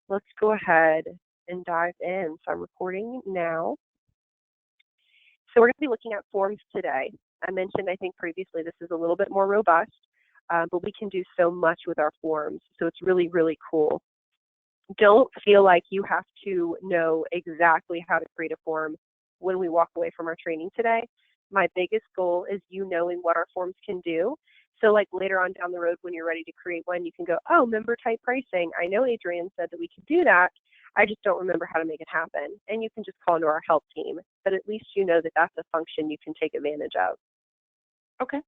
let's go ahead and dive in. So I'm recording now. So we're going to be looking at forms today. I mentioned, I think previously, this is a little bit more robust, but we can do so much with our forms. So it's really, really cool. Don't feel like you have to know exactly how to create a form when we walk away from our training today. My biggest goal is you knowing what our forms can do. So like later on down the road when you're ready to create one, you can go, oh, member type pricing. I know Adrienne said that we could do that. I just don't remember how to make it happen. And you can just call into our help team. But at least you know that that's a function you can take advantage of. Okay.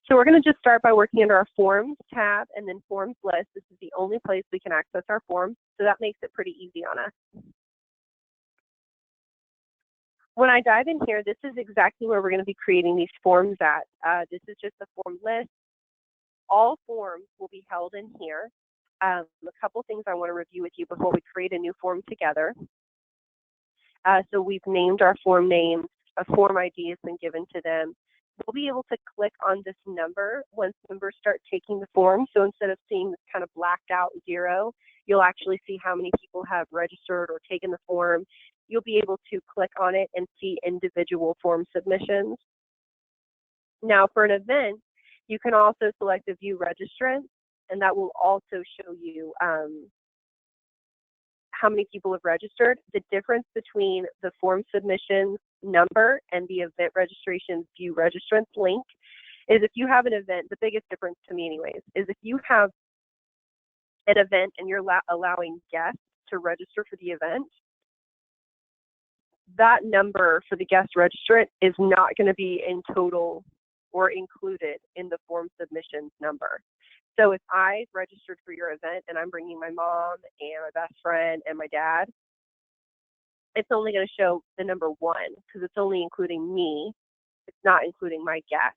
So we're going to just start by working under our Forms tab and then Forms list. This is the only place we can access our forms, so that makes it pretty easy on us. When I dive in here, this is exactly where we're going to be creating these forms at. This is just a form list. All forms will be held in here. A couple things I want to review with you before we create a new form together. So we've named our form names. A form ID has been given to them. We'll be able to click on this number once members start taking the form. So instead of seeing this kind of blacked out 0, you'll actually see how many people have registered or taken the form. You'll be able to click on it and see individual form submissions. Now for an event, you can also select a view registrant, and that will also show you how many people have registered. The difference between the form submissions number and the event registration view registrants link is if you have an event, the biggest difference to me anyways, is if you have an event and you're allowing guests to register for the event, that number for the guest registrant is not going to be in total or included in the form submissions number. So if I registered for your event and I'm bringing my mom and my best friend and my dad, it's only going to show the number 1 because it's only including me. It's not including my guest.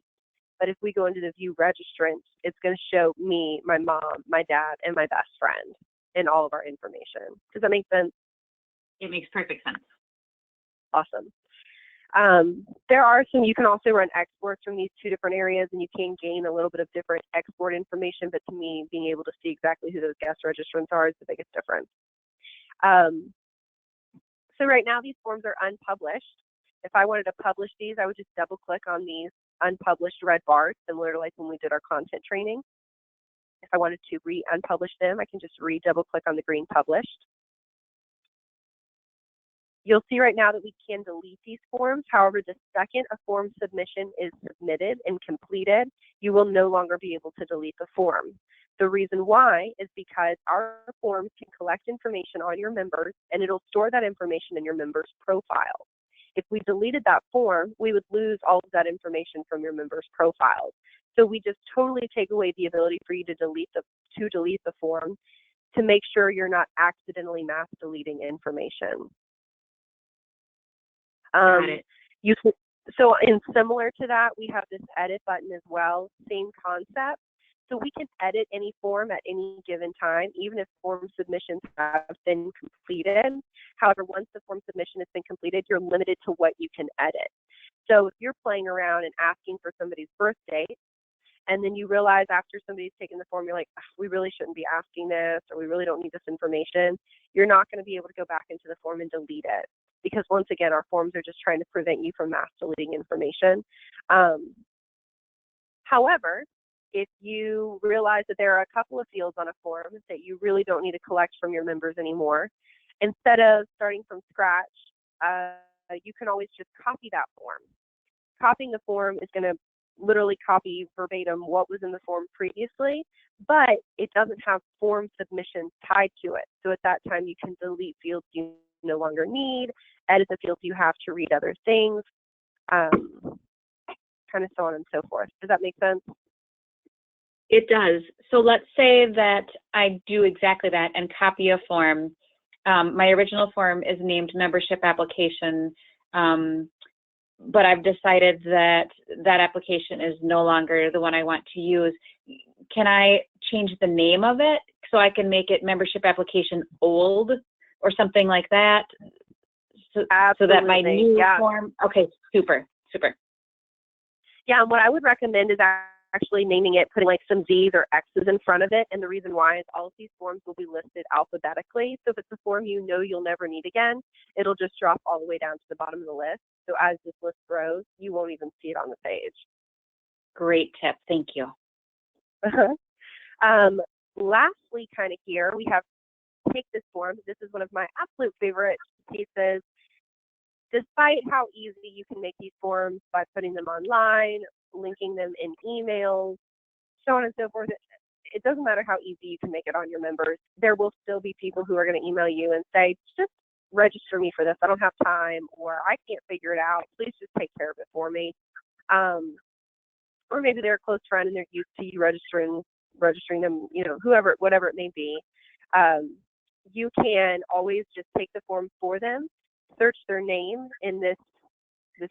But if we go into the view registrants, it's going to show me, my mom, my dad, and my best friend in all of our information. Does that make sense? It makes perfect sense. Awesome. There are some, you can also run exports from these 2 different areas, and you can gain a little bit of different export information, but to me, being able to see exactly who those guest registrants are is the biggest difference. So right now, these forms are unpublished. If I wanted to publish these, I would just double click on these unpublished red bars, similar to like when we did our content training. If I wanted to unpublish them, I can just double click on the green published. You'll see right now that we can delete these forms. However, the second a form submission is submitted and completed, you will no longer be able to delete the form. The reason why is because our forms can collect information on your members, and it'll store that information in your members' profile. If we deleted that form, we would lose all of that information from your members' profiles. So we just totally take away the ability for you to delete the form to make sure you're not accidentally mass deleting information. So in similar to that, we have this edit button as well, same concept. So we can edit any form at any given time, even if form submissions have been completed. However, once the form submission has been completed, you're limited to what you can edit. So if you're playing around and asking for somebody's birth date, and then you realize after somebody's taken the form, you're like, we really shouldn't be asking this, or we really don't need this information, you're not going to be able to go back into the form and delete it. Because once again, our forms are just trying to prevent you from mass deleting information. However, if you realize that there are a couple of fields on a form that you really don't need to collect from your members anymore, instead of starting from scratch, you can always just copy that form. Copying the form is going to literally copy verbatim what was in the form previously, but it doesn't have form submissions tied to it. So at that time, you can delete fields you no longer need, edit the fields you have to read other things, kind of so on and so forth. Does that make sense? It does. So let's say that I do exactly that and copy a form. My original form is named membership application, but I've decided that that application is no longer the one I want to use. Can I change the name of it so I can make it membership application old or something like that? So that my new form, okay, super. Yeah, and what I would recommend is actually naming it, putting like some Z's or X's in front of it. And the reason why is all of these forms will be listed alphabetically. So if it's a form you know you'll never need again, it'll just drop all the way down to the bottom of the list. So as this list grows, you won't even see it on the page. Great tip. Thank you. Lastly, kind of here, we have take this form. This is one of my absolute favorite pieces. Despite how easy you can make these forms by putting them online, linking them in emails, so on and so forth, it doesn't matter how easy you can make it on your members. There will still be people who are going to email you and say, just register me for this. I don't have time, or I can't figure it out. Please just take care of it for me. Or maybe they're a close friend and they're used to you registering them, you know, whatever it may be. You can always just take the form for them, search their name in this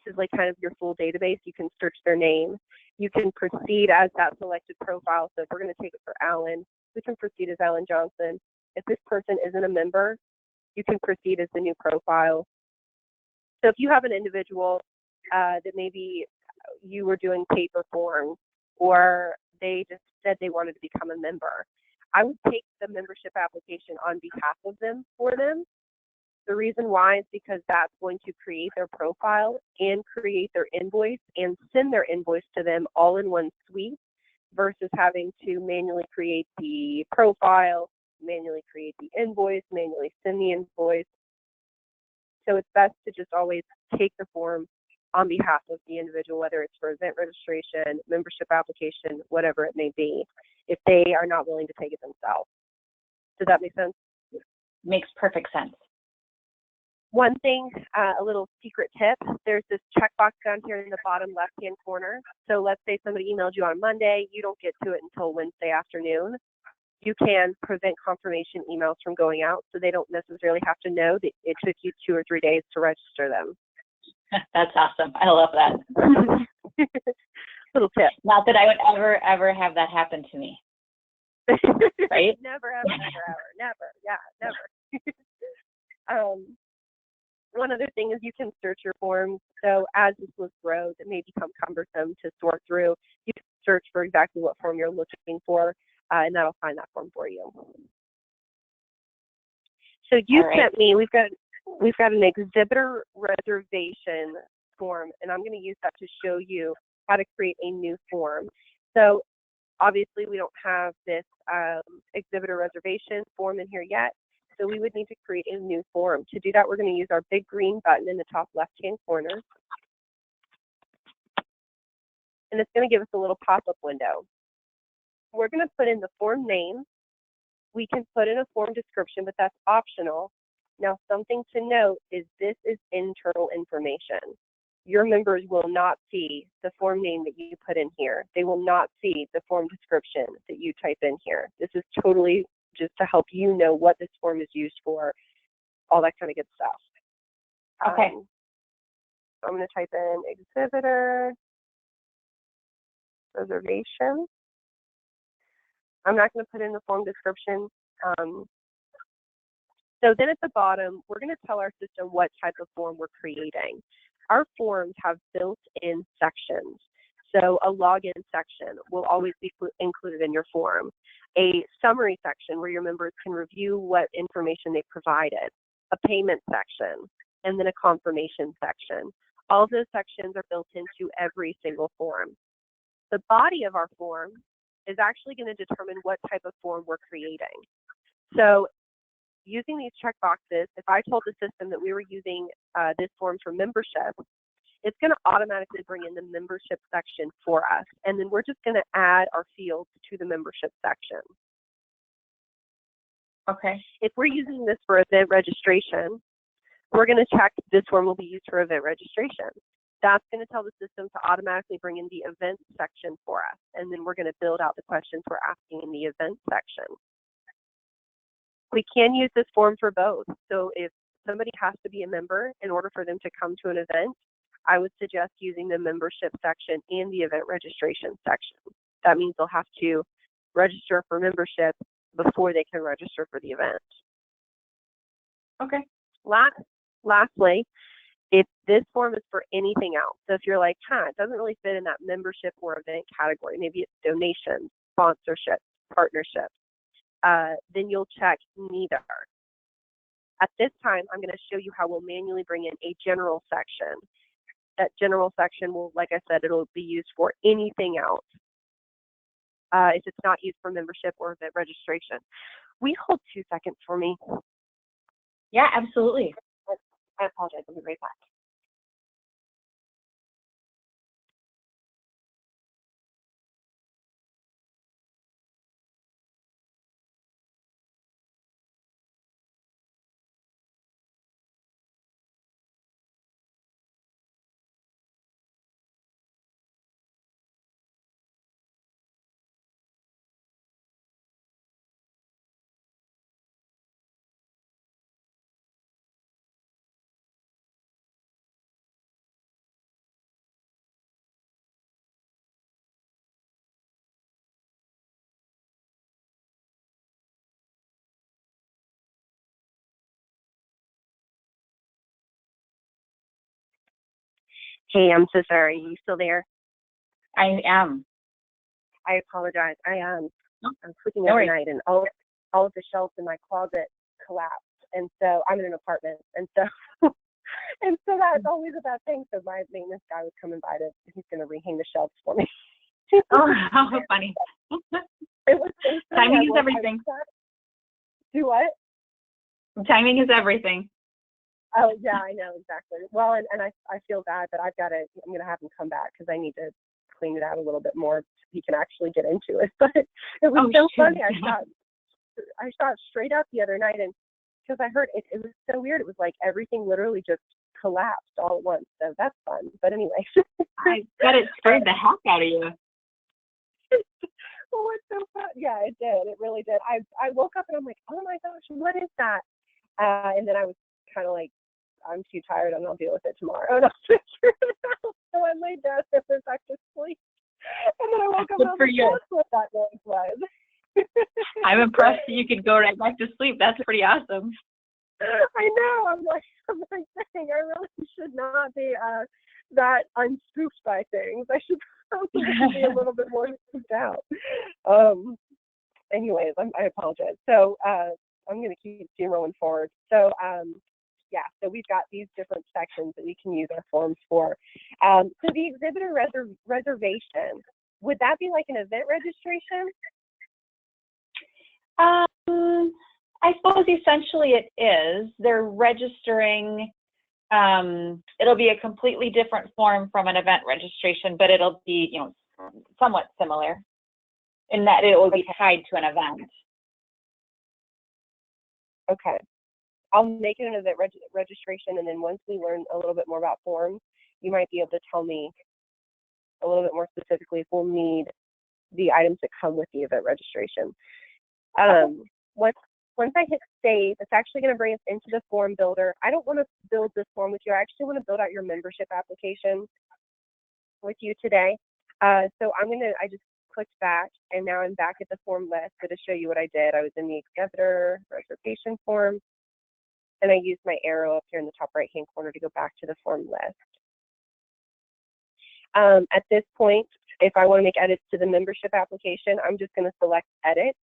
is like kind of your full database. You can search their name. You can proceed as that selected profile. So if we're going to take it for Alan, we can proceed as Alan Johnson. If this person isn't a member, you can proceed as the new profile. So if you have an individual that maybe you were doing paper forms, or they just said they wanted to become a member, I would take the membership application on behalf of them for them. The reason why is because that's going to create their profile and create their invoice and send their invoice to them all in one suite, versus having to manually create the profile, manually create the invoice, manually send the invoice. So it's best to just always take the form on behalf of the individual, whether it's for event registration, membership application, whatever it may be, if they are not willing to take it themselves. Does that make sense? Makes perfect sense. One thing, a little secret tip, there's this checkbox down here in the bottom left-hand corner. So let's say somebody emailed you on Monday, you don't get to it until Wednesday afternoon. You can prevent confirmation emails from going out, so they don't necessarily have to know that it took you 2 or 3 days to register them. That's awesome. I love that. Little tip. Not that I would ever have that happen to me. Right? Never, ever, never. Yeah, never. One other thing is you can search your forms. So as this list grows, it may become cumbersome to sort through. You can search for exactly what form you're looking for, and that'll find that form for you. So you sent me, we've got an exhibitor reservation form, and I'm going to use that to show you how to create a new form. So obviously we don't have this exhibitor reservation form in here yet, so we would need to create a new form. To do that, we're going to use our big green button in the top left-hand corner, and it's going to give us a little pop-up window. We're going to put in the form name. We can put in a form description, but that's optional. Now, something to note is this is internal information. Your members will not see the form name that you put in here. They will not see the form description that you type in here. This is totally just to help you know what this form is used for, all that kind of good stuff. Okay. I'm going to type in exhibitor reservation. I'm not going to put in the form description. So then at the bottom, we're going to tell our system what type of form we're creating. Our forms have built-in sections. So a login section will always be included in your form. A summary section where your members can review what information they provided. A payment section, and then a confirmation section. All of those sections are built into every single form. The body of our form is actually going to determine what type of form we're creating. So using these checkboxes, if I told the system that we were using this form for membership, it's going to automatically bring in the membership section for us. And then we're just going to add our fields to the membership section. Okay. If we're using this for event registration, we're going to check this form will be used for event registration. That's going to tell the system to automatically bring in the event section for us. And then we're going to build out the questions we're asking in the event section. We can use this form for both. So if somebody has to be a member in order for them to come to an event, I would suggest using the membership section and the event registration section. That means they'll have to register for membership before they can register for the event. Okay. Lastly, If this form is for anything else, so if you're like, it doesn't really fit in that membership or event category, maybe it's donations, sponsorships, partnerships, then you'll check neither. At this time, I'm going to show you how we'll manually bring in a general section. That general section will, like I said, it'll be used for anything else if it's not used for membership or event registration. Will you hold 2 seconds for me? Yeah, absolutely. I apologize. I'll be right back. Hey, I'm so sorry. Are you still there? I am. I apologize. I'm sleeping No every worries. night, and all of the shelves in my closet collapsed. And so I'm in an apartment, and so and so that's always a bad thing. So my maintenance guy was coming by he's going to rehang the shelves for me. Oh, how funny. It was so funny. Timing is everything. Do what? Timing is everything. Oh yeah, I know exactly. Well, and I feel bad, but I'm gonna have him come back because I need to clean it out a little bit more so he can actually get into it. But it was so funny. I shot straight up the other night, and because I heard it was so weird. It was like everything literally just collapsed all at once. So that's fun. But anyway, I bet it scared the heck out of you. Well, it's so fun. Yeah, it did. It really did. I woke up and I'm like, oh my gosh, what is that? And then I was kind of like, I'm too tired and I'll deal with it tomorrow. And I'll figure it out. So I laid down and went back to sleep. And then I woke up and I was like, that's what that noise was. I'm impressed that you could go right back to sleep. That's pretty awesome. I know. I'm like saying, I really should not be that unspooked by things. I should probably be a little bit more spooked out. Anyways, I apologize. So I'm going to keep steamrolling forward. So yeah, so we've got these different sections that we can use our forms for. So the exhibitor reservation, would that be like an event registration? I suppose essentially it is. They're registering. It'll be a completely different form from an event registration, but it'll be, somewhat similar in that it will be tied to an event. Okay. I'll make it an event registration, and then once we learn a little bit more about forms, you might be able to tell me a little bit more specifically if we'll need the items that come with the event registration. Once I hit save, it's actually going to bring us into the form builder. I don't want to build this form with you. I actually want to build out your membership application with you today. So I just clicked back, and now I'm back at the form list. So to show you what I did, I was in the exhibitor reservation form, and I used my arrow up here in the top right-hand corner to go back to the form list. At this point, if I want to make edits to the membership application, I'm just going to select edit,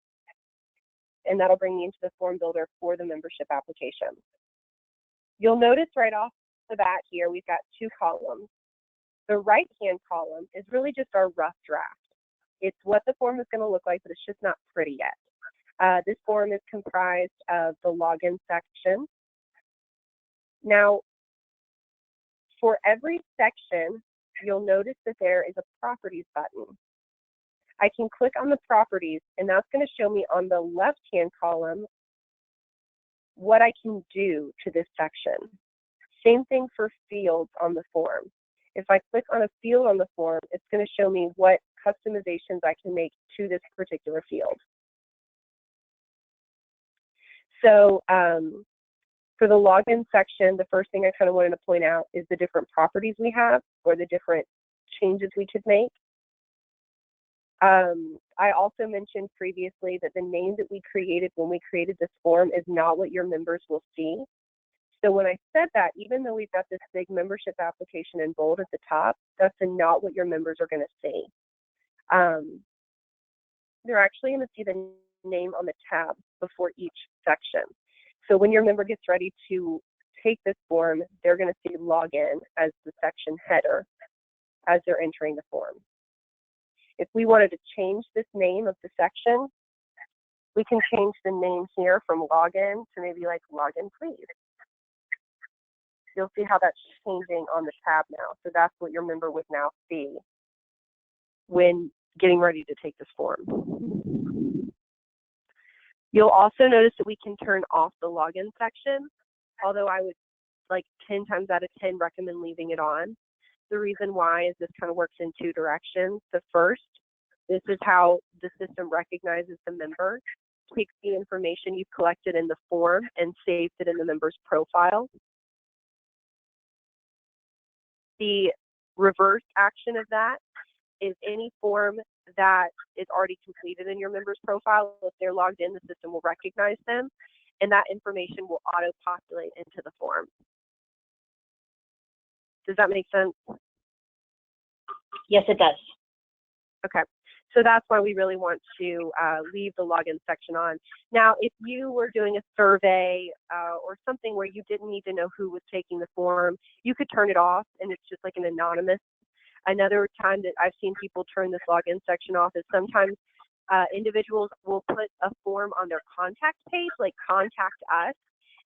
and that'll bring me into the form builder for the membership application. You'll notice right off the bat here, we've got 2 columns. The right-hand column is really just our rough draft. It's what the form is going to look like, but it's just not pretty yet. This form is comprised of the login section. Now, for every section, you'll notice that there is a properties button. I can click on the properties, and that's going to show me on the left-hand column what I can do to this section. Same thing for fields on the form. If I click on a field on the form, it's going to show me what customizations I can make to this particular field. So for the login section, the first thing I kind of wanted to point out is the different properties we have, or the different changes we could make. I also mentioned previously that the name that we created when we created this form is not what your members will see. So when I said that, even though we've got this big membership application in bold at the top, that's not what your members are going to see. They're actually going to see the name on the tab before each section. So when your member gets ready to take this form, they're going to see login as the section header as they're entering the form. If we wanted to change this name of the section, we can change the name here from login to maybe like login please. You'll see how that's changing on the tab now. So that's what your member would now see when getting ready to take this form. You'll also notice that we can turn off the login section, although I would like 10 times out of 10 recommend leaving it on. The reason why is this kind of works in two directions. The first, this is how the system recognizes the member, takes the information you've collected in the form and saves it in the member's profile. The reverse action of that is any form that is already completed in your member's profile, if they're logged in, the system will recognize them, and that information will auto-populate into the form. Does that make sense? Yes, it does. Okay, so that's why we really want to leave the login section on. Now, if you were doing a survey or something where you didn't need to know who was taking the form, you could turn it off and it's just like an anonymous. Another time that I've seen people turn this login section off is sometimes individuals will put a form on their contact page, like contact us,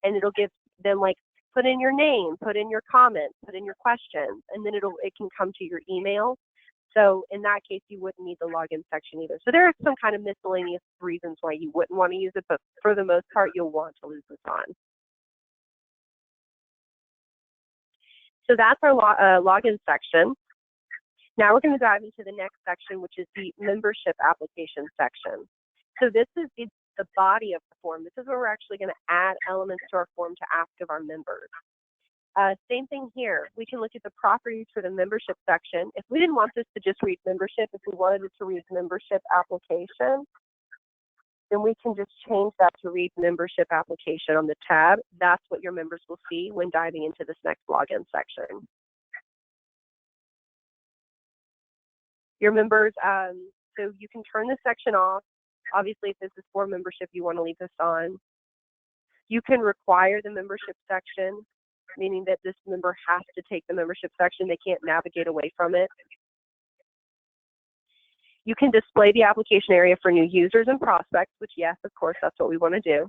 and it'll give them like, put in your name, put in your comments, put in your questions, and then it can come to your email. So in that case, you wouldn't need the login section either. So there are some kind of miscellaneous reasons why you wouldn't want to use it, but for the most part, you'll want to leave this on. So that's our login section. Now we're going to dive into the next section, which is the membership application section. So this is the body of the form. This is where we're actually going to add elements to our form to ask of our members. Same thing here. We can look at the properties for the membership section. If we didn't want this to just read membership, if we wanted it to read membership application, then we can just change that to read membership application on the tab. That's what your members will see when diving into this next login section. Your members, so you can turn this section off. Obviously, if this is for membership, you want to leave this on. You can require the membership section, meaning that this member has to take the membership section. They can't navigate away from it. You can display the application area for new users and prospects, which yes, of course, that's what we want to do.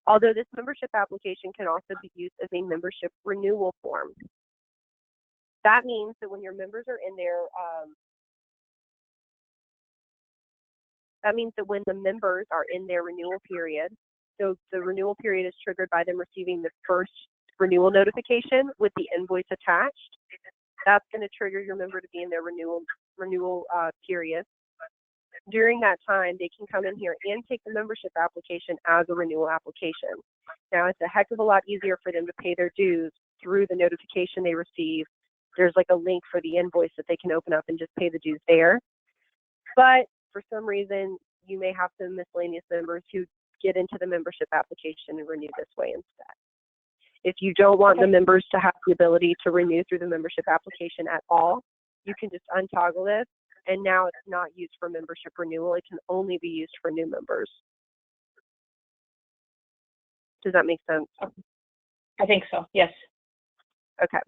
Although this membership application can also be used as a membership renewal form. That means that when your members are in there, that means that when the members are in their renewal period, so the renewal period is triggered by them receiving the first renewal notification with the invoice attached. That's going to trigger your member to be in their renewal period. During that time, they can come in here and take the membership application as a renewal application. Now, it's a heck of a lot easier for them to pay their dues through the notification they receive. There's like a link for the invoice that they can open up and just pay the dues there. But for some reason, you may have some miscellaneous members who get into the membership application and renew this way instead. If you don't want the members to have the ability to renew through the membership application at all, you can just untoggle this, and now it's not used for membership renewal. It can only be used for new members. Does that make sense? I think so, yes. Okay.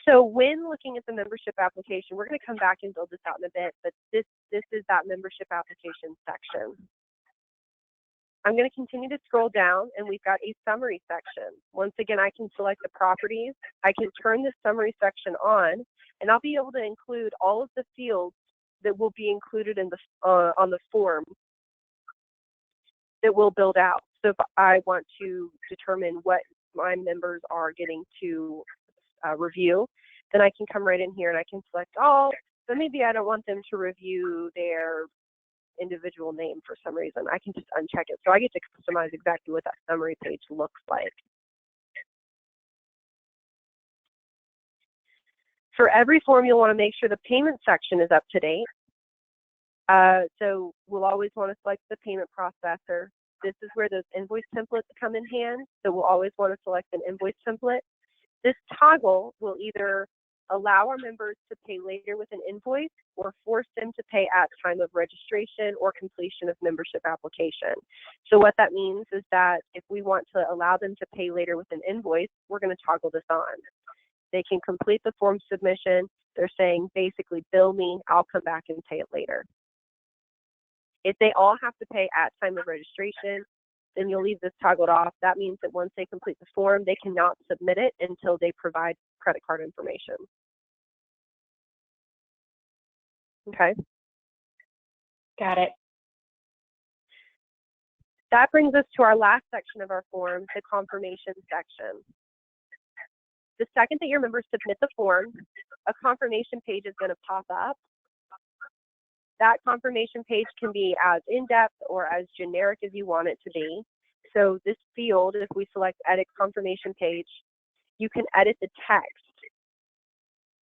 So when looking at the membership application, we're going to come back and build this out in a bit, but this is that membership application section. I'm going to continue to scroll down, and we've got a summary section. Once again, I can select the properties. I can turn this summary section on, and I'll be able to include all of the fields that will be included in the on the form that we'll build out. So if I want to determine what my members are getting to review, then I can come right in here and I can select all, but maybe I don't want them to review their individual name for some reason. I can just uncheck it. So I get to customize exactly what that summary page looks like. For every form, you'll want to make sure the payment section is up to date. So we'll always want to select the payment processor. this is where those invoice templates come in hand. So we'll always want to select an invoice template. This toggle will either allow our members to pay later with an invoice or force them to pay at time of registration or completion of membership application. So what that means is that if we want to allow them to pay later with an invoice, we're going to toggle this on. They can complete the form submission. They're saying basically, bill me, I'll come back and pay it later. If they all have to pay at time of registration, then you'll leave this toggled off. That means that once they complete the form, they cannot submit it until they provide credit card information. Okay. Got it. That brings us to our last section of our form, the confirmation section. The second that your members submit the form, a confirmation page is going to pop up. That confirmation page can be as in-depth or as generic as you want it to be. So this field, if we select Edit Confirmation Page, you can edit the text.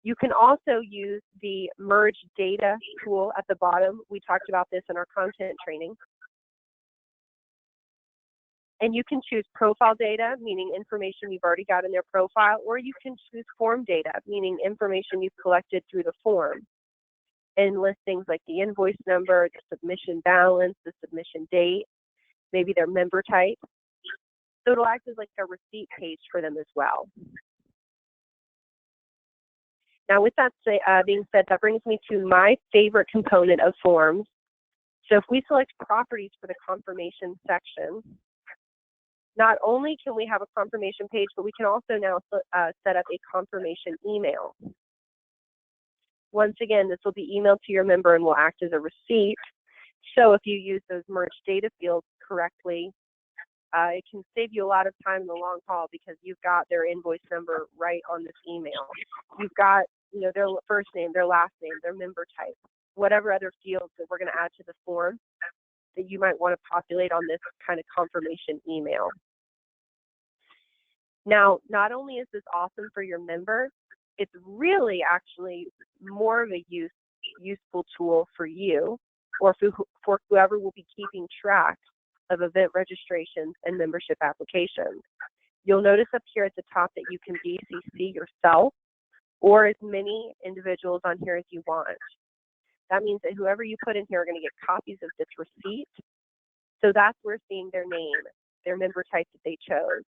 You can also use the Merge Data tool at the bottom. We talked about this in our content training. And you can choose profile data, meaning information you've already got in their profile, or you can choose form data, meaning information you've collected through the form. And list things like the invoice number, the submission balance, the submission date, maybe their member type. So it'll act as like a receipt page for them as well. Now with that being said, that brings me to my favorite component of forms. So if we select properties for the confirmation section, not only can we have a confirmation page, but we can also now set up a confirmation email. Once again, this will be emailed to your member and will act as a receipt. So if you use those merge data fields correctly, it can save you a lot of time in the long haul because you've got their invoice number right on this email. You've got, you know, their first name, their last name, their member type, whatever other fields that we're going to add to the form that you might want to populate on this kind of confirmation email. Now, not only is this awesome for your member, it's really actually more of a useful tool for you or for whoever will be keeping track of event registrations and membership applications. You'll notice up here at the top that you can BCC yourself or as many individuals on here as you want. That means that whoever you put in here are going to get copies of this receipt. So that's where seeing their name, their member type that they chose,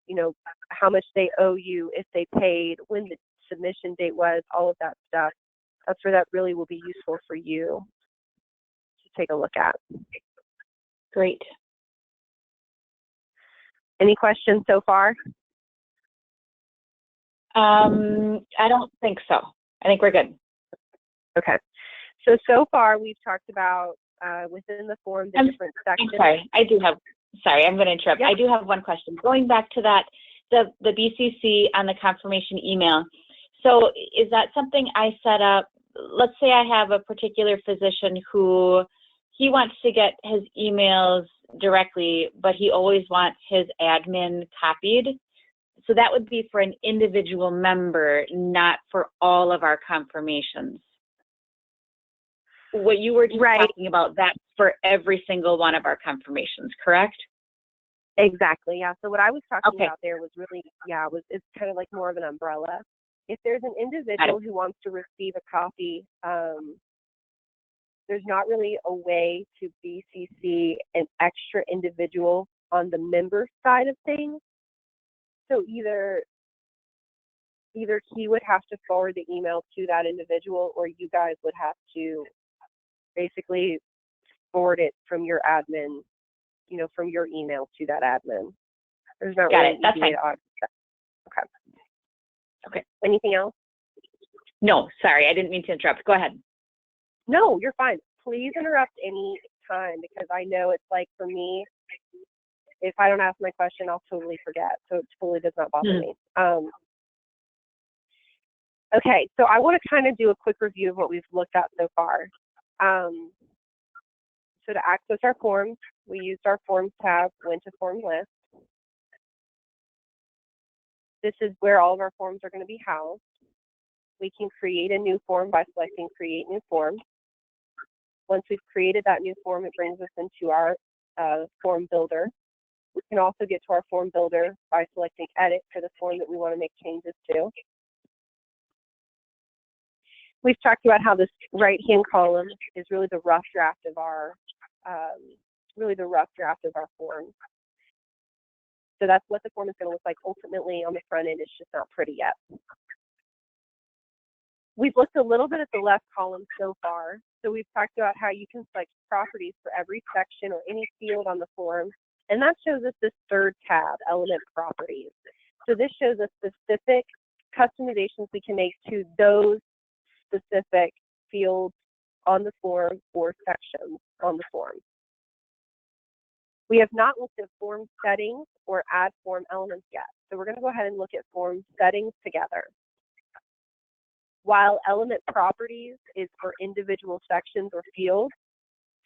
you know, how much they owe you, if they paid, when the submission date was, all of that stuff. That's where that really will be useful for you to take a look at. Great. Any questions so far? I don't think so. I think we're good. Okay. So far we've talked about within the form the different sections. Sorry, I'm going to interrupt. Yep. I do have one question. Going back to that, the BCC on the confirmation email. So is that something I set up? Let's say I have a particular physician who he wants to get his emails directly, but he always wants his admin copied. So that would be for an individual member, not for all of our confirmations. What you were just talking about, that's for every single one of our confirmations, correct? Exactly, yeah. So what I was talking about there was really, it's kind of like more of an umbrella. If there's an individual who wants to receive a copy, there's not really a way to BCC an extra individual on the member side of things. So either he would have to forward the email to that individual, or you guys would have to basically forward it from your admin, you know, from your email to that admin. There's not really an easy way to audit that. Okay. Anything else? No, sorry, I didn't mean to interrupt. Go ahead. No, you're fine. Please interrupt any time because I know it's like for me, if I don't ask my question, I'll totally forget. So it totally does not bother me. Okay, so I want to kind of do a quick review of what we've looked at so far. So to access our forms, we used our Forms tab, went to Form List. This is where all of our forms are going to be housed. We can create a new form by selecting Create New Form. Once we've created that new form, it brings us into our form builder. We can also get to our form builder by selecting edit for the form that we want to make changes to. We've talked about how this right-hand column is really the rough draft of our form. So that's what the form is going to look like ultimately on the front end. It's just not pretty yet. We've looked a little bit at the left column so far. So we've talked about how you can select properties for every section or any field on the form. And that shows us this third tab, Element Properties. So this shows us specific customizations we can make to those specific fields on the form or sections on the form. We have not looked at form settings or add form elements yet. So we're going to go ahead and look at form settings together. While element properties is for individual sections or fields,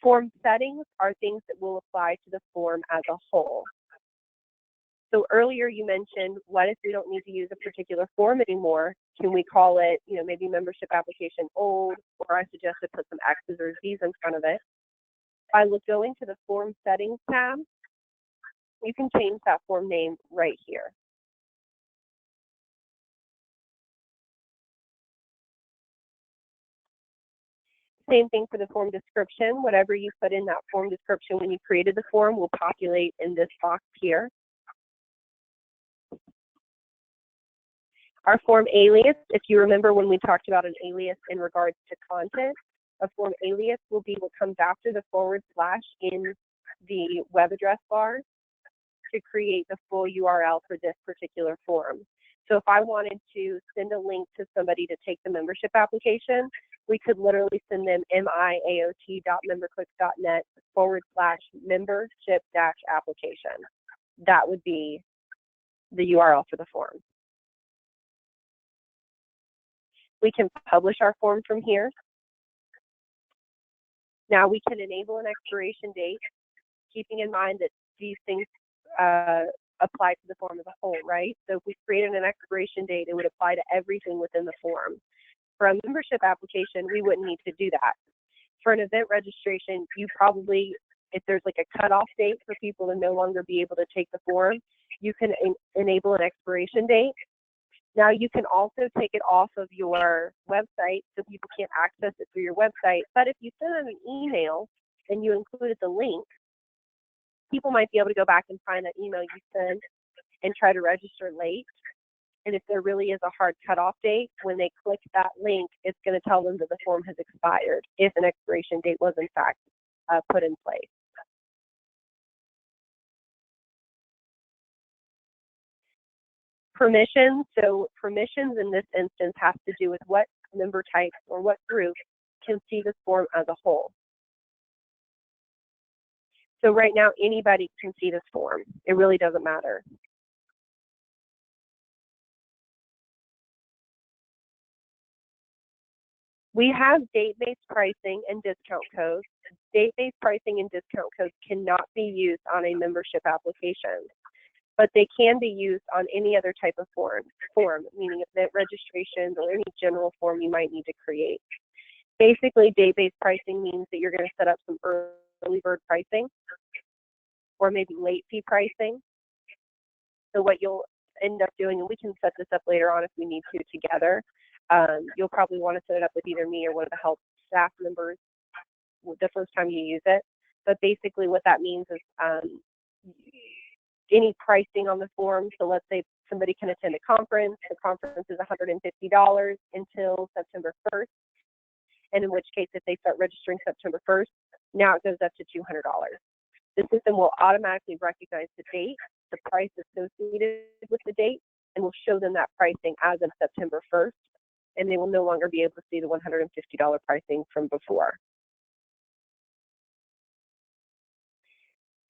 form settings are things that will apply to the form as a whole. So earlier you mentioned, what if we don't need to use a particular form anymore? Can we call it, maybe membership application old, or I suggest to put some X's or Z's in front of it. By going to the form settings tab, you can change that form name right here. Same thing for the form description. Whatever you put in that form description when you created the form will populate in this box here. Our form alias, if you remember when we talked about an alias in regards to content, a form alias will be what comes after the / in the web address bar to create the full URL for this particular form. So if I wanted to send a link to somebody to take the membership application, we could literally send them miaot.memberclicks.net / membership-application. That would be the URL for the form. We can publish our form from here. Now we can enable an expiration date, keeping in mind that these things apply to the form as a whole, right? So if we created an expiration date, it would apply to everything within the form. For a membership application, we wouldn't need to do that. For an event registration, you probably, if there's like a cutoff date for people to no longer be able to take the form, you can enable an expiration date. Now you can also take it off of your website so people can't access it through your website. But if you send out an email and you included the link, people might be able to go back and find that email you sent and try to register late. And if there really is a hard cutoff date, when they click that link, it's going to tell them that the form has expired if an expiration date was in fact put in place. Permissions, so permissions in this instance has to do with what member type or what group can see this form as a whole. So right now, anybody can see this form. It really doesn't matter. We have date-based pricing and discount codes. Date-based pricing and discount codes cannot be used on a membership application, but they can be used on any other type of form, meaning event registrations or any general form you might need to create. Basically, date-based pricing means that you're going to set up some early bird pricing or maybe late fee pricing. So what you'll end up doing, and we can set this up later on if we need to together, you'll probably want to set it up with either me or one of the help staff members the first time you use it. But basically what that means is any pricing on the form. So let's say somebody can attend a conference. The conference is $150 until September 1st. And in which case, if they start registering September 1st, now it goes up to $200. The system will automatically recognize the date, the price associated with the date, and will show them that pricing as of September 1st. And they will no longer be able to see the $150 pricing from before.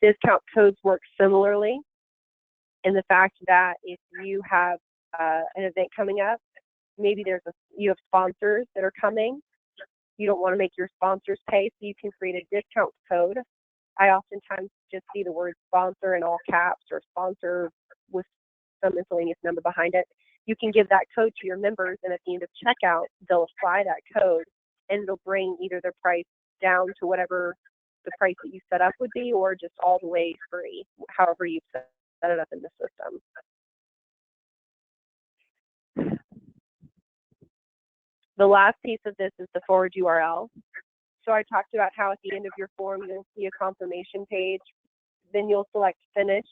Discount codes work similarly in the fact that if you have an event coming up, maybe you have sponsors that are coming. You don't want to make your sponsors pay, so you can create a discount code. I oftentimes just see the word sponsor in all caps or sponsor with some miscellaneous number behind it. You can give that code to your members, and at the end of checkout, they'll apply that code, and it'll bring either their price down to whatever the price that you set up would be, or just all the way free, however you set it up in the system. The last piece of this is the forward URL. So I talked about how at the end of your form, you'll see a confirmation page. Then you'll select finish.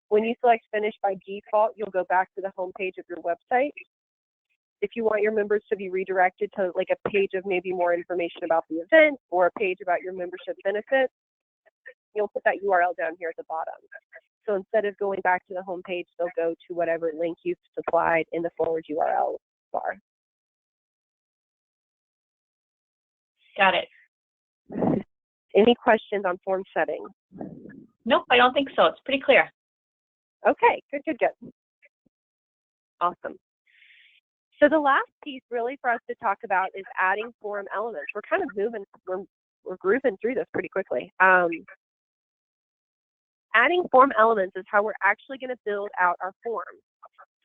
When you select finish, by default, you'll go back to the home page of your website. If you want your members to be redirected to like a page of maybe more information about the event or a page about your membership benefits, you'll put that URL down here at the bottom. So instead of going back to the home page, they'll go to whatever link you've supplied in the forward URL bar. Got it. Any questions on form settings? Nope, I don't think so. It's pretty clear. Okay, good. Awesome. So the last piece really for us to talk about is adding form elements. We're kind of we're grooving through this pretty quickly. Adding form elements is how we're actually going to build out our form.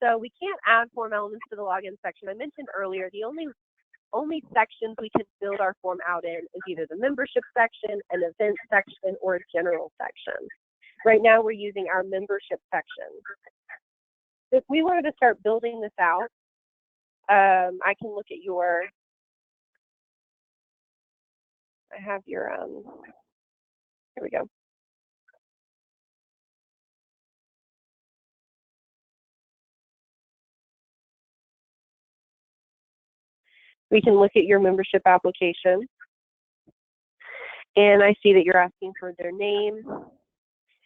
So we can't add form elements to the login section. I mentioned earlier, the only sections we can build our form out in is either the membership section, an event section, or a general section. Right now we're using our membership section. If we wanted to start building this out, I can look at your, I have your, here we go. We can look at your membership application, and I see that you're asking for their name,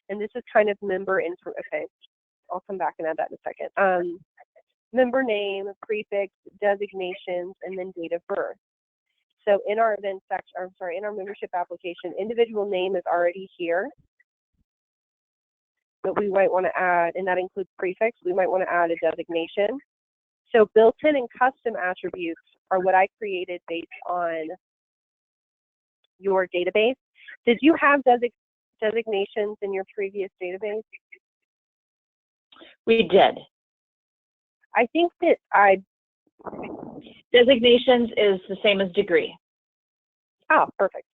and this is kind of member info. Okay, I'll come back and add that in a second. Member name, prefix, designations, and then date of birth. So in our event section, I'm sorry, in our membership application, individual name is already here, but we might want to add, and that includes prefix, we might want to add a designation. So built-in and custom attributes are what I created based on your database. Did you have designations in your previous database? We did. I think that Designations is the same as degree. Oh, perfect.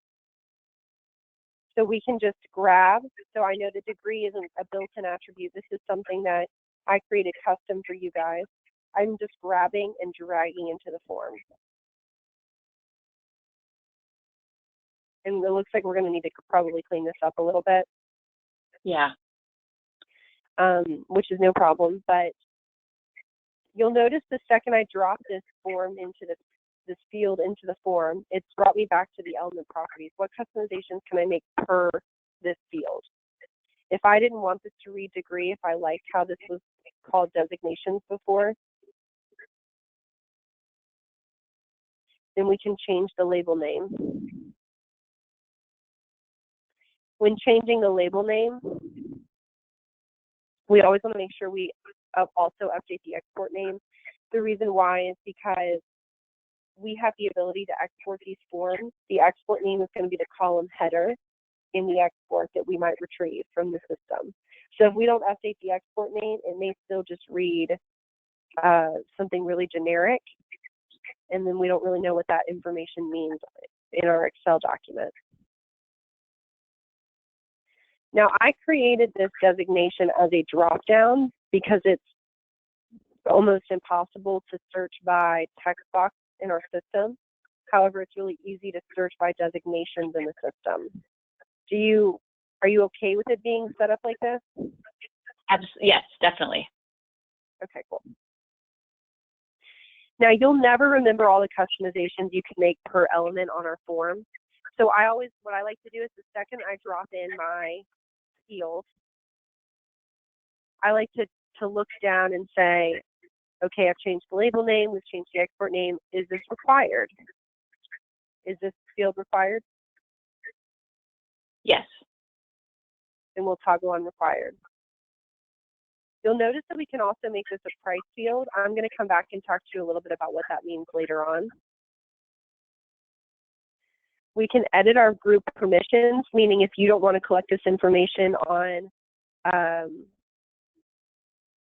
So we can just grab, so I know the degree isn't a built-in attribute. This is something that I created custom for you guys. I'm just grabbing and dragging into the form. And it looks like we're going to need to probably clean this up a little bit. Yeah. Which is no problem, but you'll notice the second I drop this form into this field into the form, it's brought me back to the element properties. What customizations can I make per this field? If I didn't want this to read degree, if I liked how this was called designations before, then we can change the label name. When changing the label name, we always want to make sure we also update the export name. The reason why is because we have the ability to export these forms. The export name is going to be the column header in the export that we might retrieve from the system. So if we don't update the export name, it may still just read something really generic, and then we don't really know what that information means in our Excel document. Now, I created this designation as a drop-down because it's almost impossible to search by text box in our system. However, it's really easy to search by designations in the system. Are you okay with it being set up like this? Yes, definitely. Okay, cool. Now, you'll never remember all the customizations you can make per element on our form. So what I like to do is the second I drop in my field, I like to look down and say, okay, I've changed the label name, we've changed the export name. Is this required? Is this field required? Yes. Then we'll toggle on required. You'll notice that we can also make this a price field. I'm going to come back and talk to you a little bit about what that means later on. We can edit our group permissions, meaning if you don't want to collect this information on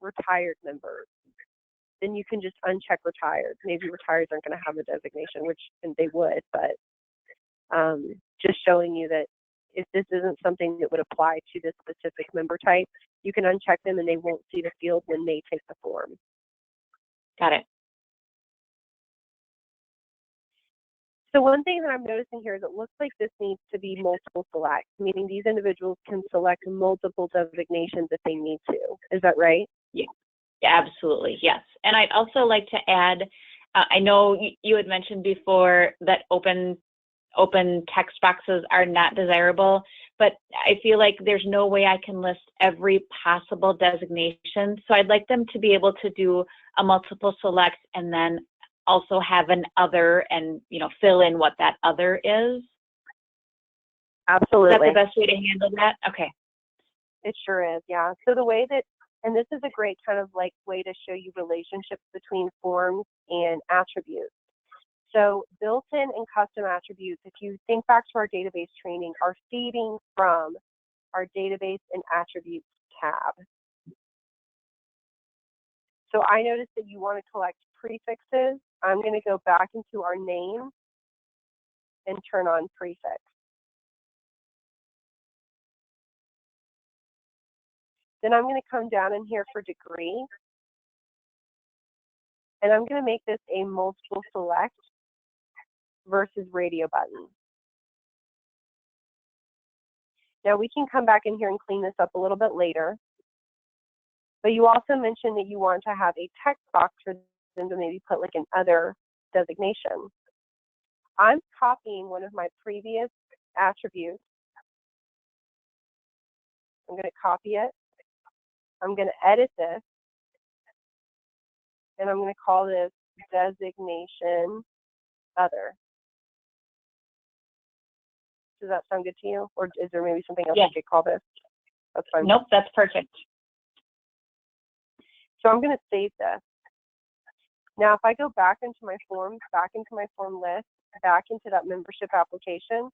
retired members, then you can just uncheck retired. Maybe retires aren't going to have a designation, which they would, but just showing you that if this isn't something that would apply to this specific member type, you can uncheck them and they won't see the field when they take the form. Got it. So one thing that I'm noticing here is it looks like this needs to be multiple select, meaning these individuals can select multiple designations if they need to. Is that right? Yeah, absolutely, yes. And I'd also like to add, I know you had mentioned before that open text boxes are not desirable, but I feel like there's no way I can list every possible designation. So I'd like them to be able to do a multiple select and then also have an other and, fill in what that other is. Absolutely. Is that the best way to handle that? Okay. It sure is, yeah. So the way that, and this is a great kind of like way to show you relationships between forms and attributes. So built-in and custom attributes, if you think back to our database training, are feeding from our database and attributes tab. So I noticed that you want to collect prefixes. I'm going to go back into our name and turn on prefix. Then I'm going to come down in here for degree. And I'm going to make this a multiple select versus radio button. Now we can come back in here and clean this up a little bit later. But you also mentioned that you want to have a text box for them to maybe put like an other designation. I'm copying one of my previous attributes. I'm going to copy it. I'm going to edit this. And I'm going to call this designation other. Does that sound good to you? Or is there maybe something else you could call this? That's fine. Nope, that's perfect. So I'm going to save this. Now, if I go back into my forms, back into my form list, back into that membership application,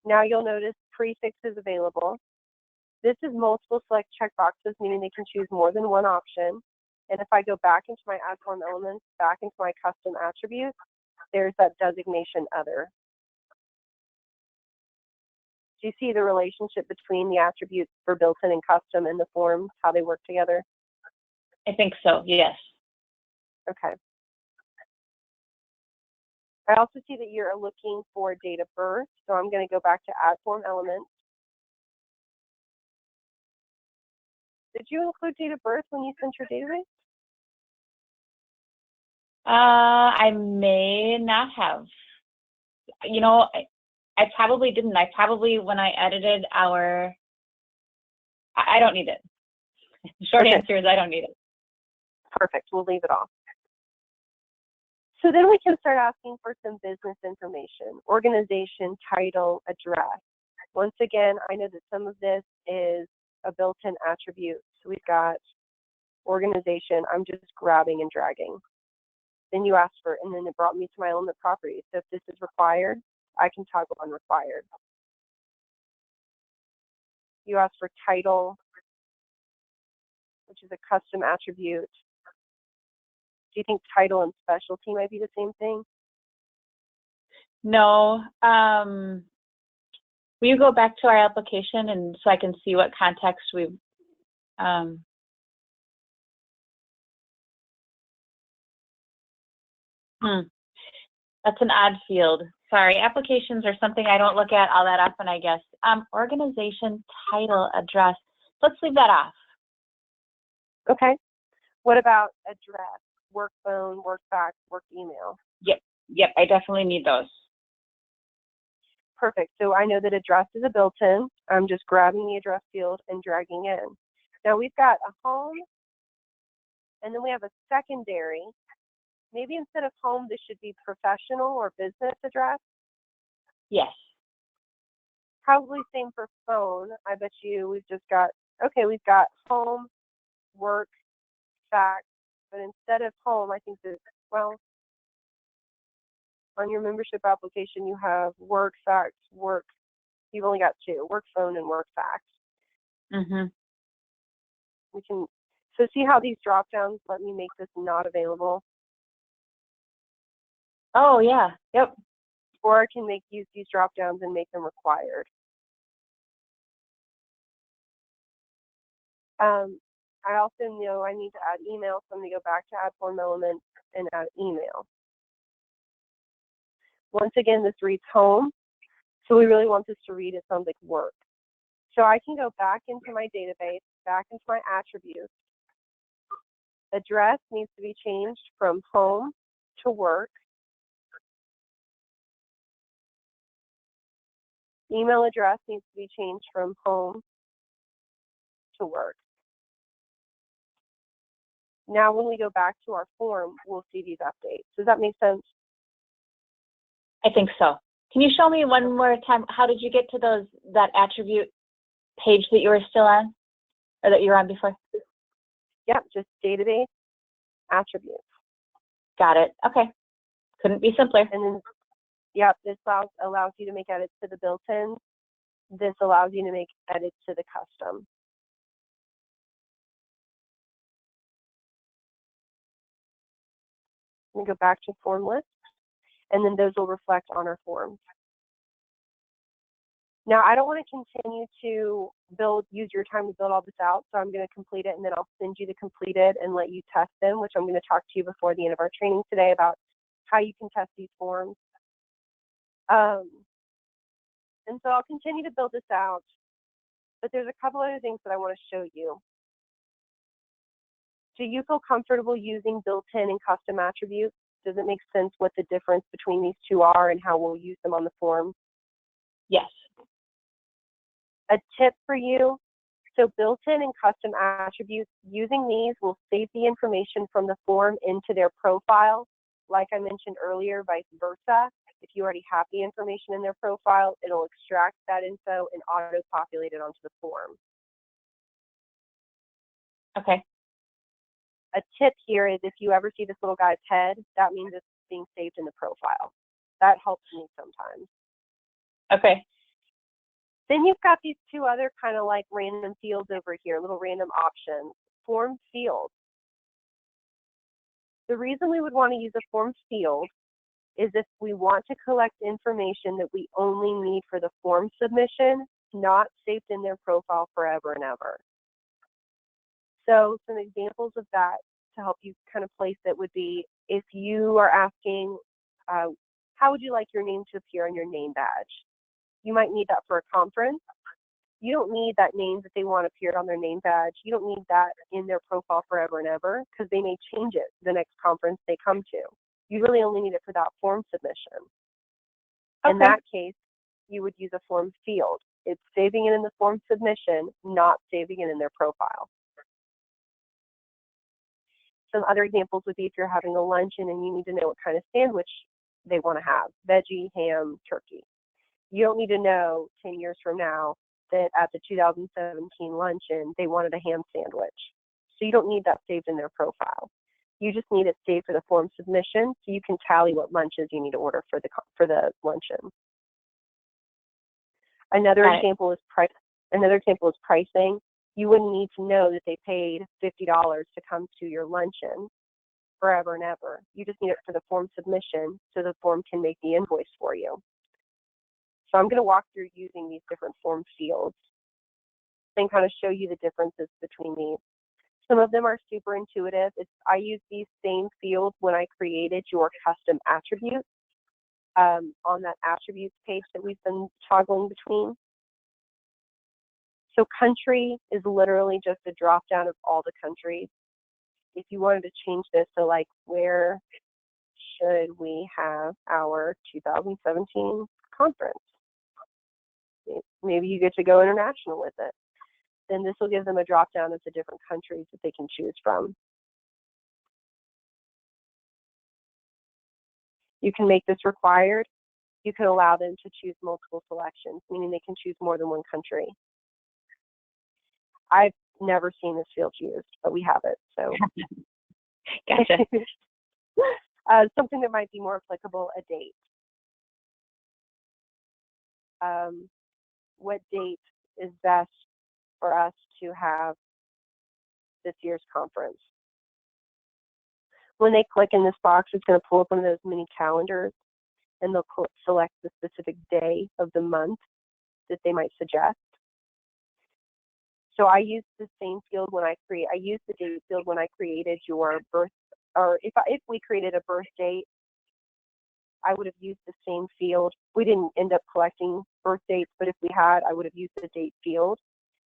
now you'll notice prefix is available. This is multiple select checkboxes, meaning they can choose more than one option. And if I go back into my add form elements, back into my custom attributes, there's that designation other. Do you see the relationship between the attributes for built-in and custom and the forms, how they work together? I think so, yes. Okay. I also see that you're looking for date of birth, so I'm going to go back to add form elements. Did you include date of birth when you sent your database? I may not have. I probably didn't. I probably, when I edited I don't need it. Short answer is I don't need it. Perfect. We'll leave it off. So then we can start asking for some business information, organization, title, address. Once again, I know that some of this is a built-in attribute. So we've got organization. I'm just grabbing and dragging. Then you ask for, and then it brought me to my element properties. So if this is required, I can toggle on required. You ask for title, which is a custom attribute. Do you think title and specialty might be the same thing? No. Will you go back to our application and so I can see what context we've That's an odd field. Sorry, applications are something I don't look at all that often, I guess. Organization, title, address. Let's leave that off. Okay. What about address, work phone, work fax, work email? Yep, I definitely need those. Perfect. So I know that address is a built-in. I'm just grabbing the address field and dragging in. Now we've got a home, and then we have a secondary. Maybe instead of home, this should be professional or business address. Yes. Probably same for phone. I bet you we've just got, okay, we've got home, work, fax, but instead of home, I think that, well, on your membership application, you have work, fax, work. You've only got two, work phone and work fax. We can, so see how these drop downs let me make this not available? Oh, yeah. Yep. or I can use these drop downs and make them required. I also know I need to add email, so I'm going to go back to add form elements and add email. Once again, this reads home, so we really want this to read, it sounds like work. So I can go back into my database, back into my attributes. Address needs to be changed from home to work. Email address needs to be changed from home to work. Now when we go back to our form, we'll see these updates. Does that make sense? I think so. Can you show me one more time, how did you get to that attribute page that you were still on, or that you were on before? Yep, just database, attributes. Got it. Okay. Couldn't be simpler. And then, yep, this allows you to make edits to the built-in. This allows you to make edits to the custom. We go back to form list, and then those will reflect on our forms. Now, I don't want to continue to use your time to build all this out, so I'm going to complete it, and then I'll send you the completed and let you test them, which I'm going to talk to you before the end of our training today about how you can test these forms. And so I'll continue to build this out, but there's a couple other things that I want to show you. Do you feel comfortable using built-in and custom attributes? Does it make sense what the difference between these two are and how we'll use them on the form? Yes. A tip for you, so built-in and custom attributes, using these will save the information from the form into their profile. Like I mentioned earlier, vice versa. If you already have the information in their profile, it'll extract that info and auto-populate it onto the form. Okay. A tip here is if you ever see this little guy's head, that means it's being saved in the profile. That helps me sometimes. Okay. Then you've got these two other kind of like random fields over here, little random options. Form field. The reason we would want to use a form field is if we want to collect information that we only need for the form submission, not saved in their profile forever and ever. So some examples of that to help you kind of place it would be if you are asking, how would you like your name to appear on your name badge? You might need that for a conference. You don't need that name that they want appeared on their name badge. You don't need that in their profile forever and ever because they may change it the next conference they come to. You really only need it for that form submission. Okay. In that case, you would use a form field. It's saving it in the form submission, not saving it in their profile. Some other examples would be if you're having a luncheon and you need to know what kind of sandwich they want to have, veggie, ham, turkey. You don't need to know 10 years from now that at the 2017 luncheon, they wanted a ham sandwich. So you don't need that saved in their profile. You just need it saved for the form submission so you can tally what lunches you need to order for the luncheon. Another example is pricing. You wouldn't need to know that they paid $50 to come to your luncheon forever and ever. You just need it for the form submission so the form can make the invoice for you. So I'm going to walk through using these different form fields and kind of show you the differences between these. Some of them are super intuitive. I use these same fields when I created your custom attributes on that attributes page that we've been toggling between. So country is literally just a drop down of all the countries. If you wanted to change this to like, where should we have our 2017 conference? Maybe you get to go international with it. Then this will give them a drop down of the different countries that they can choose from. You can make this required. You can allow them to choose multiple selections, meaning they can choose more than one country. I've never seen this field used, but we have it. So, gotcha. Something that might be more applicable: a date. What date is best for us to have this year's conference? When they click in this box, it's going to pull up one of those mini calendars. and they'll select the specific day of the month that they might suggest. So I use the same field when I use the date field when I created your birth, or if we created a birth date, I would have used the same field. We didn't end up collecting birth dates, but if we had, I would have used the date field,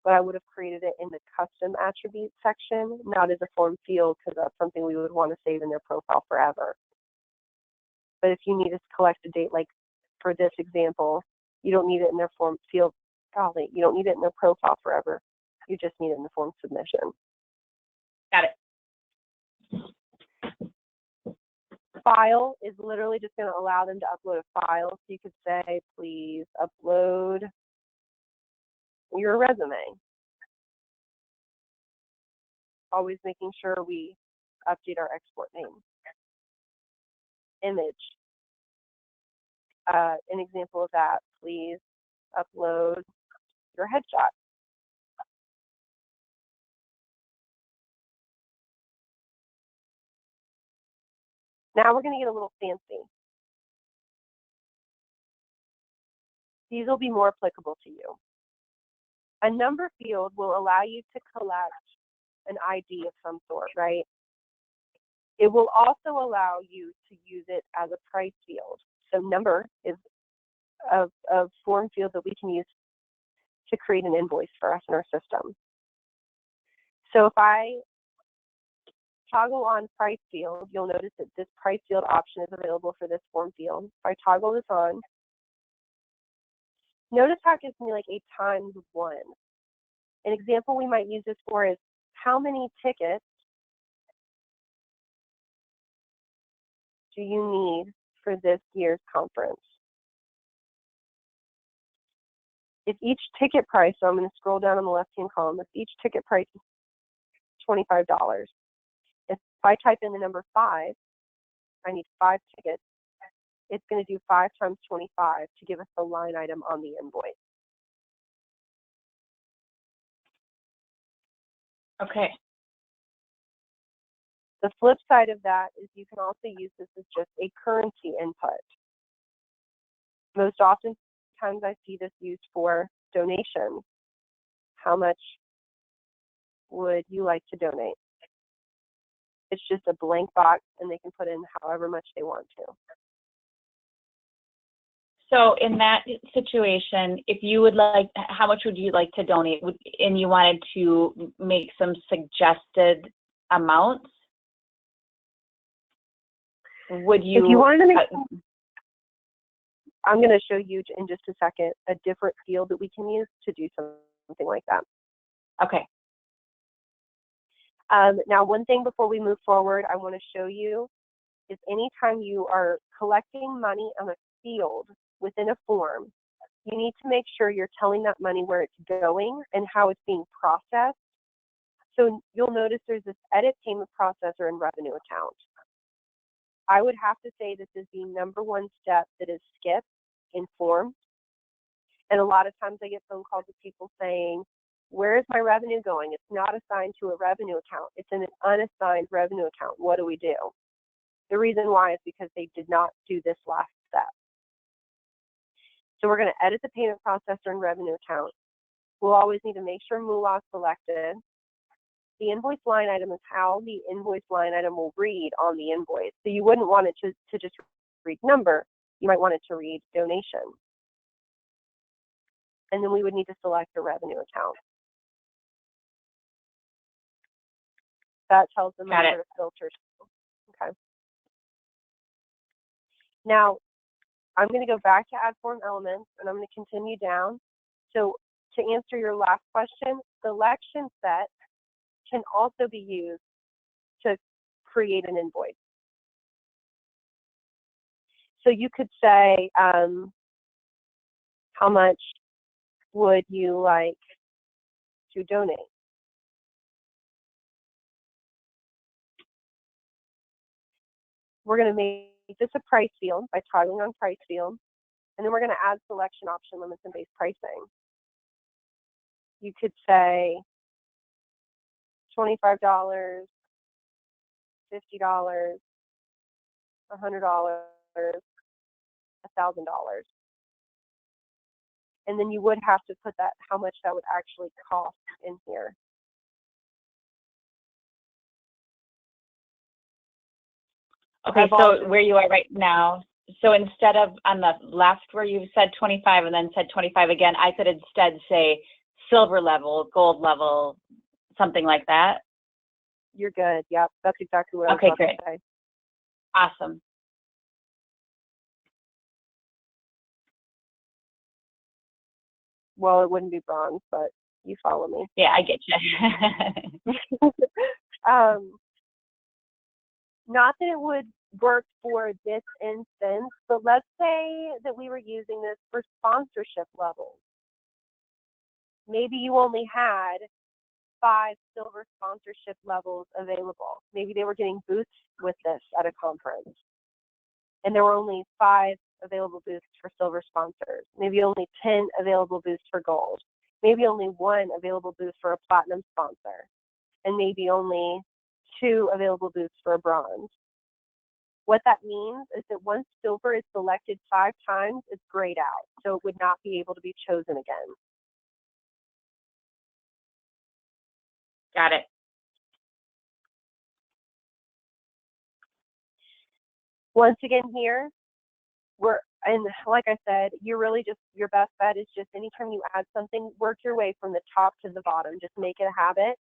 but I would have created it in the custom attribute section, not as a form field, because that's something we would want to save in their profile forever. But if you need to collect a date, like for this example, you don't need it in their form field. Golly, you don't need it in their profile forever. You just need it in the form submission. Got it. File is literally just going to allow them to upload a file. So you could say, please upload your resume. Always making sure we update our export name. Image. An example of that, please upload your headshot. Now we're going to get a little fancy. These will be more applicable to you. A number field will allow you to collect an ID of some sort, right? It will also allow you to use it as a price field. So number is a form field that we can use to create an invoice for us in our system. So if I toggle on price field, you'll notice that this price field option is available for this form field. If I toggle this on, notice how it gives me like a ×1. An example we might use this for is how many tickets do you need for this year's conference? If each ticket price, so I'm going to scroll down on the left-hand column, if each ticket price is $25, if I type in the number 5, I need 5 tickets, it's going to do 5 times 25 to give us the line item on the invoice. Okay. The flip side of that is you can also use this as just a currency input. Most often times I see this used for donations. How much would you like to donate? It's just a blank box and they can put in however much they want to. So in that situation, if you would like, how much would you like to donate? And you wanted to make some suggested amounts, would you? If you wanted to make, I'm going to show you in just a second a different field that we can use to do something like that. Okay. Now, one thing before we move forward, I want to show you is anytime you are collecting money on a field within a form, you need to make sure you're telling that money where it's going and how it's being processed. So you'll notice there's this edit payment processor and revenue account. I would have to say this is the #1 step that is skipped in form. And a lot of times I get phone calls with people saying, where is my revenue going? It's not assigned to a revenue account. It's in an unassigned revenue account. What do we do? The reason why is because they did not do this last step. So we're going to edit the payment processor and revenue account. We'll always need to make sure moolah is selected. The invoice line item is how the invoice line item will read on the invoice. So you wouldn't want it to just read number. You might want it to read donation. And then we would need to select a revenue account. That tells them where to filter. Okay. Now, I'm going to go back to add form elements, and I'm going to continue down. So to answer your last question, selection set can also be used to create an invoice. So you could say, how much would you like to donate? We're going to make this a price field by toggling on price field, and then we're going to add selection option limits and base pricing. You could say $25, $50, $100, $1,000. And then you would have to put that, how much that would actually cost in here. Okay, so where you are right now, so instead of on the left where you said 25 and then said 25 again, I could instead say silver level, gold level, something like that? You're good. Yep, that's exactly what I was about to say. Awesome. Well, it wouldn't be bronze, but you follow me. Yeah, I get you. Not that it would work for this instance, but let's say that we were using this for sponsorship levels. Maybe you only had 5 silver sponsorship levels available. Maybe they were getting booths with this at a conference, and there were only 5 available booths for silver sponsors. Maybe only 10 available booths for gold. Maybe only 1 available booth for a platinum sponsor, and maybe only 2 available booths for a bronze. What that means is that once silver is selected 5 times, it's grayed out, so it would not be able to be chosen again. Got it. Once again here, and like I said, you're really just, your best bet is just anytime you add something, work your way from the top to the bottom. Just make it a habit.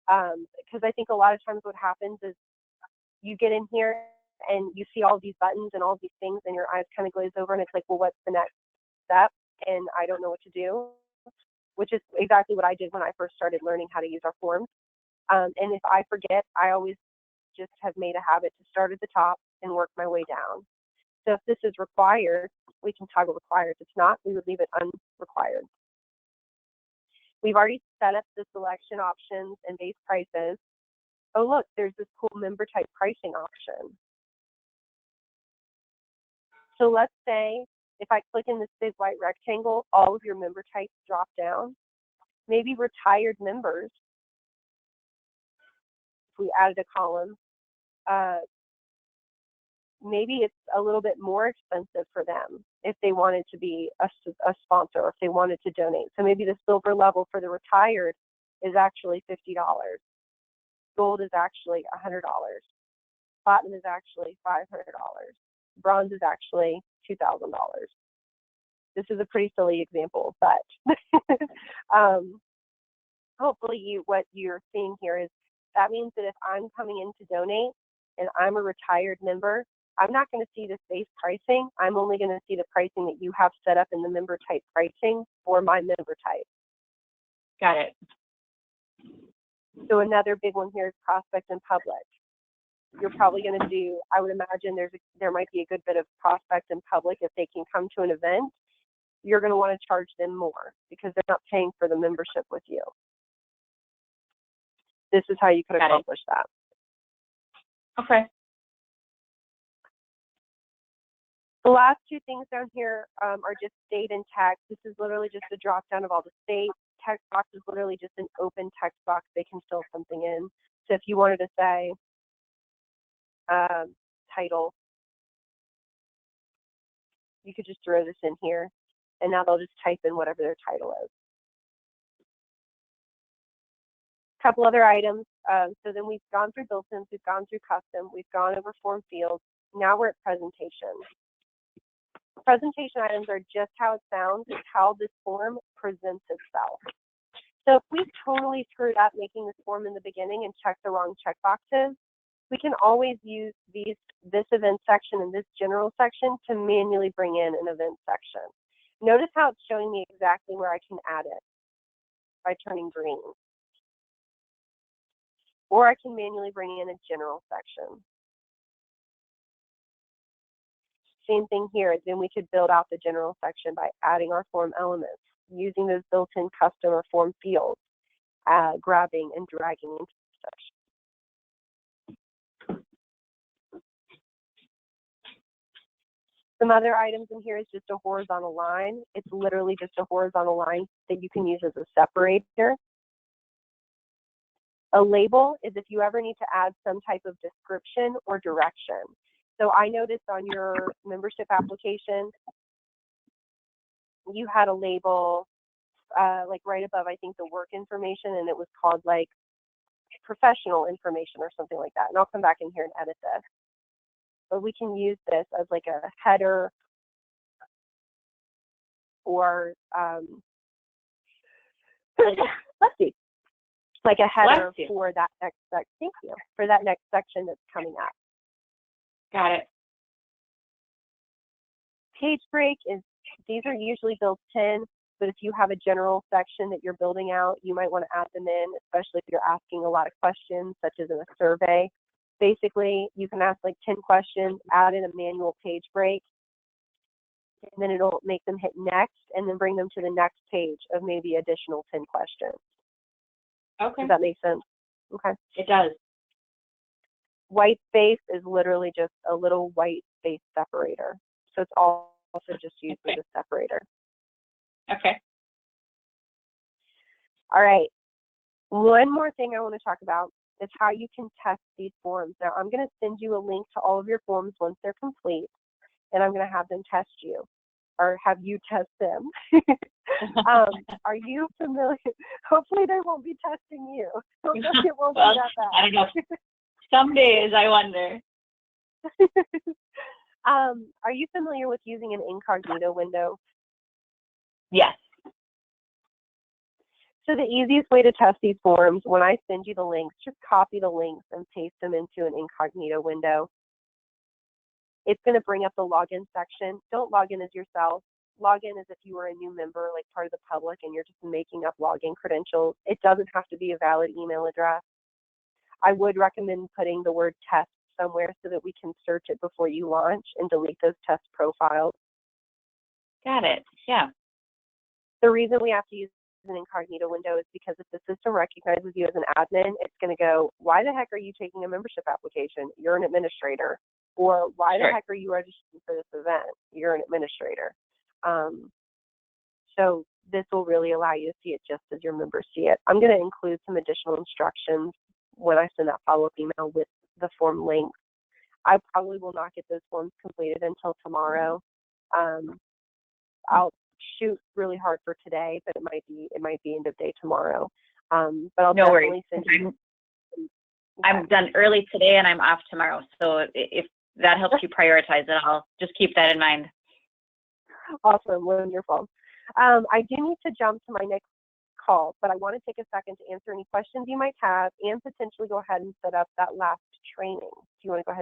Because I think a lot of times what happens is you get in here and you see all these buttons and all these things and your eyes kind of glaze over and it's like, well, what's the next step? And I don't know what to do, which is exactly what I did when I first started learning how to use our forms. And if I forget, I always just have made a habit to start at the top and work my way down. So if this is required, we can toggle required. If it's not, we would leave it unrequired. We've already set up the selection options and base prices. Oh, look, there's this cool member type pricing option. So let's say if I click in this big white rectangle, all of your member types drop down. Maybe retired members, if we added a column, maybe it's a little bit more expensive for them if they wanted to be a sponsor or if they wanted to donate. So maybe the silver level for the retired is actually $50. Gold is actually $100. Platinum is actually $500. Bronze is actually $2,000. This is a pretty silly example, but hopefully what you're seeing here is that means that if I'm coming in to donate and I'm a retired member, I'm not going to see this base pricing. I'm only going to see the pricing that you have set up in the member type pricing for my member type. Got it. So another big one here is prospect and public. You're probably going to do, I would imagine there might be a good bit of prospect and public. If they can come to an event, you're going to want to charge them more because they're not paying for the membership with you. This is how you could accomplish that. Okay. The last 2 things down here are just state and text. This is literally just a drop down of all the states. Text box is literally just an open text box. They can fill something in. So if you wanted to say title, you could just throw this in here, and now they'll just type in whatever their title is. A couple other items. So then we've gone through built-ins, we've gone through custom, we've gone over form fields. Now we're at presentation. Presentation items are just how it sounds. It's how this form presents itself. So if we totally screwed up making this form in the beginning and checked the wrong checkboxes, we can always use this event section and this general section to manually bring in an event section. Notice how it's showing me exactly where I can add it by turning green. Or I can manually bring in a general section. Same thing here, then we could build out the general section by adding our form elements, using those built-in custom or form fields, grabbing and dragging into the section. Some other items in here is just a horizontal line. It's literally just a horizontal line that you can use as a separator. A label is if you ever need to add some type of description or direction. So I noticed on your membership application, you had a label like right above, I think, the work information, and it was called like professional information or something like that. And I'll come back in here and edit this. But we can use this as like a header or let's see, like a header for that next section. Thank you, for that next section that's coming up. Got it. Page break is, these are usually built in, but if you have a general section that you're building out, you might want to add them in, especially if you're asking a lot of questions, such as in a survey. Basically, you can ask like 10 questions, add in a manual page break, and then it'll make them hit next, and then bring them to the next page of maybe additional 10 questions. Okay. Does that make sense? Okay. It does. White space is literally just a little white space separator. So it's also just used as a separator. Okay. All right. One more thing I want to talk about is how you can test these forms. Now, I'm going to send you a link to all of your forms once they're complete, and I'm going to have them test you, or have you test them. Are you familiar? Hopefully they won't be testing you. Hopefully it won't be that bad. I don't know. Some days I wonder. Are you familiar with using an incognito window? Yes. So the easiest way to test these forms, when I send you the links, just copy the links and paste them into an incognito window. It's going to bring up the login section. Don't log in as yourself. Log in as if you were a new member, like part of the public, and you're just making up login credentials. It doesn't have to be a valid email address. I would recommend putting the word test somewhere so that we can search it before you launch and delete those test profiles. Got it. Yeah. The reason we have to use an incognito window is because if the system recognizes you as an admin, it's going to go, why the heck are you taking a membership application? You're an administrator. Or why the heck are you registering for this event? You're an administrator. So this will really allow you to see it just as your members see it. I'm going to include some additional instructions when I send that follow-up email with the form links. I probably will not get those forms completed until tomorrow. I'll shoot really hard for today, but it might be end of day tomorrow. But I'll definitely send you. I'm done early today and I'm off tomorrow. So if that helps you prioritize it, I'll just keep that in mind. Awesome, wonderful. I do need to jump to my next call, but I want to take a second to answer any questions you might have and potentially go ahead and set up that last training. Do you want to go ahead?